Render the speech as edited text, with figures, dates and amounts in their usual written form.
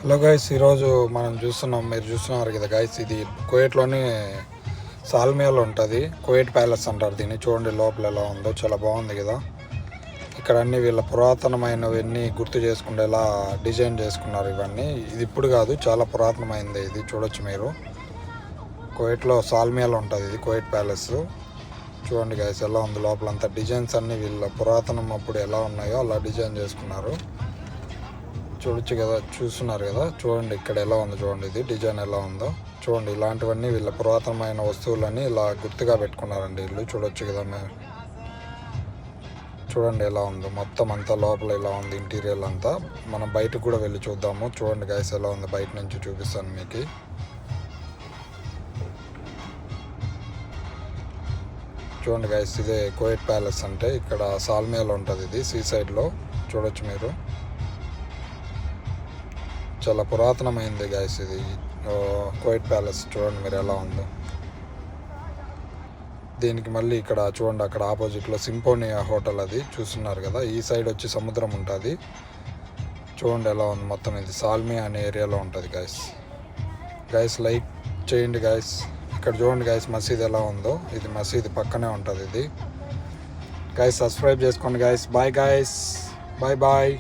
Hello guys, ఈరోజు మీరు చూస్తున్నారు కదా గైస్, ఇది కువైట్లోని సాల్మియాలో ఉంటుంది. కువైట్ ప్యాలెస్ అంటారు దీన్ని. చూడండి లోపల ఎలా ఉందో, చాలా బాగుంది కదా. ఇక్కడ అన్ని వీళ్ళ పురాతనమైనవన్నీ గుర్తు చేసుకుంటేలా డిజైన్ చేసుకున్నారు ఇవన్నీ. ఇది ఇప్పుడు కాదు, చాలా పురాతనమైంది ఇది. చూడొచ్చు మీరు, కువైట్లో సాల్మియాలో ఉంటుంది ఇది కువైట్ ప్యాలెస్. చూడండి గైస్ ఎలా ఉంది లోపలంతా. డిజైన్స్ అన్నీ వీళ్ళ పురాతనం అప్పుడు ఎలా ఉన్నాయో అలా డిజైన్ చేసుకున్నారు. చూడొచ్చు కదా, చూస్తున్నారు కదా. చూడండి ఇక్కడ ఎలా ఉందో, చూడండి ఇది డిజైన్ ఎలా ఉందో చూడండి. ఇలాంటివన్నీ వీళ్ళ పురాతనమైన వస్తువులని ఇలా గుర్తుగా పెట్టుకున్నారండి వీళ్ళు. చూడొచ్చు కదా మేము. చూడండి ఎలా ఉందో మొత్తం అంతా. లోపల ఇలా ఉంది ఇంటీరియర్ అంతా. మనం బయటకు కూడా వెళ్ళి చూద్దాము. చూడండి గైస్ ఎలా ఉంది, బయట నుంచి చూపిస్తాను మీకు. చూడండి గైస్, ఇదే కువైట్ ప్యాలెస్ అంటే. ఇక్కడ సాల్మియాలో ఉంటుంది ఇది, సీ సైడ్లో. చూడొచ్చు మీరు, చాలా పురాతనమైంది గైస్ ఇది కువైట్ ప్యాలెస్. చూడండి మీరు ఎలా ఉందో. దీనికి మళ్ళీ ఇక్కడ చూడండి, అక్కడ ఆపోజిట్లో సింఫోనియా హోటల్ అది చూస్తున్నారు కదా. ఈ సైడ్ వచ్చి సముద్రం ఉంటుంది. చూడండి ఎలా ఉంది మొత్తం. ఇది సాల్మియా అనే ఏరియాలో ఉంటుంది గైస్. లైక్ చేయండి గైస్. ఇక్కడ చూడండి గైస్ మసీద్ ఎలా ఉందో. ఇది మసీద్ పక్కనే ఉంటుంది ఇది గైస్. సబ్స్క్రైబ్ చేసుకోండి guys. Bye guys, bye bye.